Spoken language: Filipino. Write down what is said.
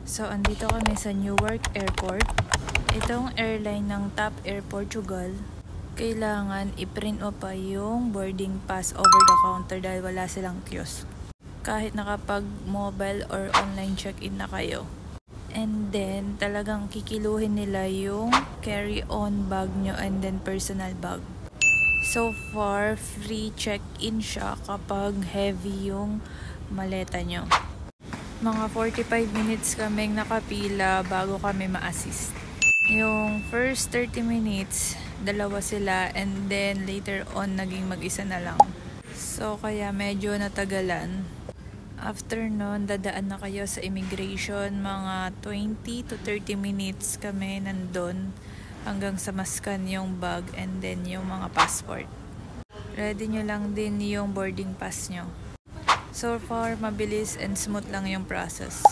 So, andito kami sa Newark Airport. Itong airline ng TAP Air Portugal. Kailangan i-print mo pa yung boarding pass over the counter dahil wala silang kiosk. Kahit nakapag-mobile or online check-in na kayo. And then, talagang kikiluhin nila yung carry-on bag nyo and then personal bag. So far, free check-in siya kapag heavy yung maleta nyo. Mga 45 minutes kaming nakapila bago kami ma-assist. Yung first 30 minutes, dalawa sila and then later on naging mag-isa na lang. So kaya medyo natagalan. After nun, dadaan na kayo sa immigration. Mga 20 to 30 minutes kami nandun hanggang sa maskan yung bag and then yung mga passport. Ready nyo lang din yung boarding pass nyo. So far, mabilis and smooth lang yung process.